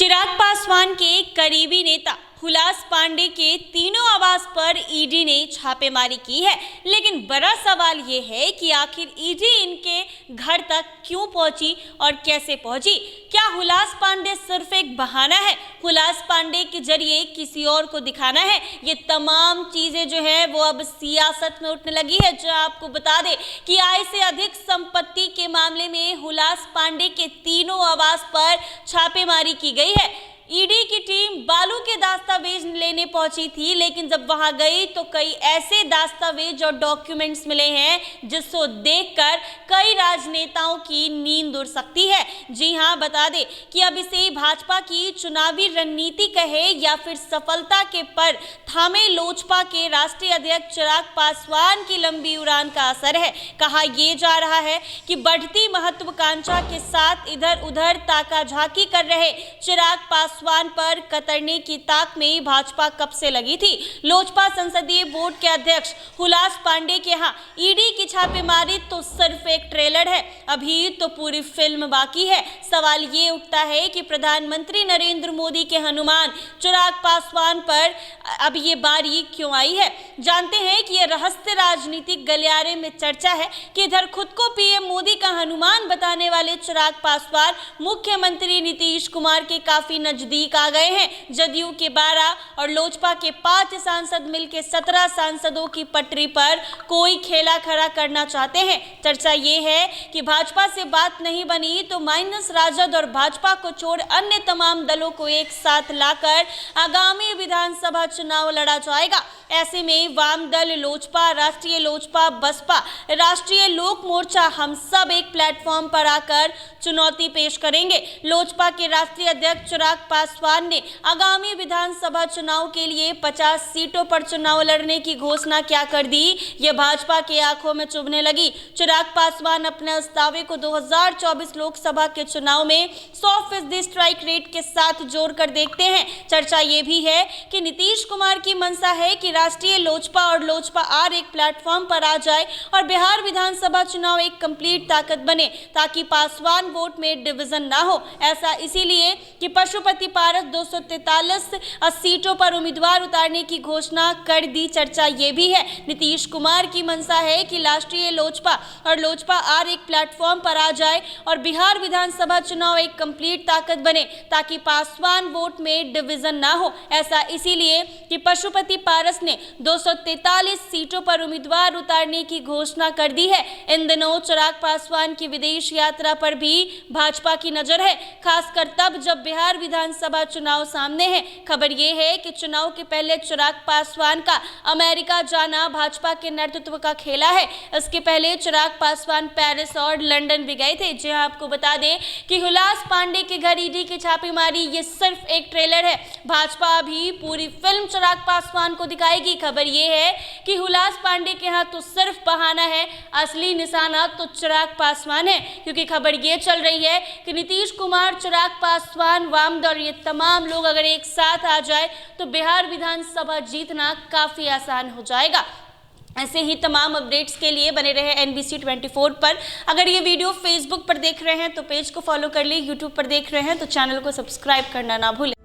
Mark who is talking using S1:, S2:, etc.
S1: चिराग पासवान के करीबी नेता हुलास पांडे के तीनों आवास पर ईडी ने छापेमारी की है, लेकिन बड़ा सवाल ये है कि आखिर ईडी इनके घर तक क्यों पहुंची और कैसे पहुंची। क्या हुलास पांडे सिर्फ एक बहाना है, हुलास पांडे के जरिए किसी और को दिखाना है? ये तमाम चीजें जो है वो अब सियासत में उठने लगी है। जो आपको बता दें कि आय से अधिक संपत्ति के मामले में हुलास पांडे के तीनों आवास पर छापेमारी की गई है। ईडी की टीम बालू के दस्तावेज लेने पहुंची थी, लेकिन जब वहां गई तो कई ऐसे दस्तावेज और डॉक्यूमेंट्स मिले हैं जिसको देखकर कई राजनेताओं की नींद उड़ सकती है। जी हां, बता दें कि अब इसे भाजपा की चुनावी रणनीति कहे या फिर सफलता के पर थामे लोजपा के राष्ट्रीय अध्यक्ष चिराग पासवान की लंबी उड़ान का असर है। कहा यह जा रहा है कि बढ़ती महत्वाकांक्षा के साथ इधर उधर ताकाझाकी कर रहे चिराग पासवान पर कतरने की ताक में भाजपा कब से लगी थी। लोजपा संसदीय बोर्ड के अध्यक्ष हुलास पांडे के यहाँ ईडी की छापेमारी तो सिर्फ एक ट्रेलर है, अभी तो पूरी फिल्म बाकी है। सवाल ये उठता है कि प्रधानमंत्री नरेंद्र मोदी के हनुमान चिराग पासवान पर अब ये बारी क्यों आई है। जानते हैं कि यह रहस्य राजनीतिक गलियारे में चर्चा है कि इधर खुद को पीएम मोदी का हनुमान बताने वाले चिराग पासवान मुख्यमंत्री नीतीश कुमार के काफी नजदीक आ गए हैं। जदयू के 12 और लोजपा के 5 सांसद मिलकर 17 सांसदों की पटरी पर कोई खेला खड़ा करना चाहते हैं। चर्चा ये है कि भाजपा से बात नहीं बनी तो माइनस राजद और भाजपा को छोड़ अन्य तमाम दलों को एक साथ लाकर आगामी विधानसभा चुनाव लड़ा जाएगा। ऐसे में वाम दल लोजपा, राष्ट्रीय लोजपा, बसपा, राष्ट्रीय लोक मोर्चा हम सब एक प्लेटफॉर्म पर आकर चुनौती पेश करेंगे। लोजपा के राष्ट्रीय अध्यक्ष चिराग पासवान ने आगामी विधानसभा चुनाव के लिए 50 सीटों पर चुनाव लड़ने की घोषणा क्या कर दी, ये भाजपा की आंखों में चुभने लगी। चिराग पासवान अपने इस दावे को 2024 लोकसभा के चुनाव में 100% स्ट्राइक रेट के साथ जोड़कर देखते हैं। चर्चा ये भी है कि नीतीश कुमार की मंशा है कि राष्ट्रीय लोजपा और लोजपा आर एक प्लेटफॉर्म पर आ जाए और बिहार विधानसभा चुनाव एक कंप्लीट ताकत बने, ताकि पासवान वोट में डिवीजन ना हो। ऐसा इसीलिए कि पशुपति पारस 243 सीटों पर उम्मीदवार उतारने की घोषणा कर दी। चर्चा ये भी है नीतीश कुमार की मंशा है कि राष्ट्रीय लोजपा और लोजपा आर एक प्लेटफॉर्म पर आ जाए और बिहार विधानसभा चुनाव एक कंप्लीट ताकत बने, ताकि पासवान वोट में डिवीजन ना हो। ऐसा इसीलिए कि पशुपति पारस ने 243 सीटों पर उम्मीदवार उतारने की घोषणा कर दी है। इन दिनों चिराग पासवान की विदेश यात्रा पर भी भाजपा की नजर है, खासकर तब जब बिहार विधानसभा चुनाव सामने है। खबर यह है कि चुनाव के पहले चिराग पासवान का अमेरिका जाना भाजपा के नेतृत्व का खेला है। इसके पहले चिराग पासवान पेरिस और लंदन भी गए थे। जी हाँ, आपको बता दें कि हुलास पांडे के घर ईडी की छापेमारी ये सिर्फ एक ट्रेलर है, भाजपा अभी पूरी फिल्म चिराग पासवान को दिखाएगी। खबर यह है कि हुलास पांडे के हाथ तो सिर्फ बहाना है, असली निशाना तो चिराग पासवान है, क्योंकि खबर ये चल रही है कि नीतीश कुमार, चिराग पासवान, वामदल और ये तमाम लोग अगर एक साथ आ जाए तो बिहार विधानसभा जीतना काफी आसान हो जाएगा। ऐसे ही तमाम अपडेट्स के लिए बने रहे NBC 24 पर। अगर ये वीडियो फेसबुक पर देख रहे हैं तो पेज को फॉलो कर ले, यूट्यूब पर देख रहे हैं तो चैनल को सब्सक्राइब करना ना भूलें।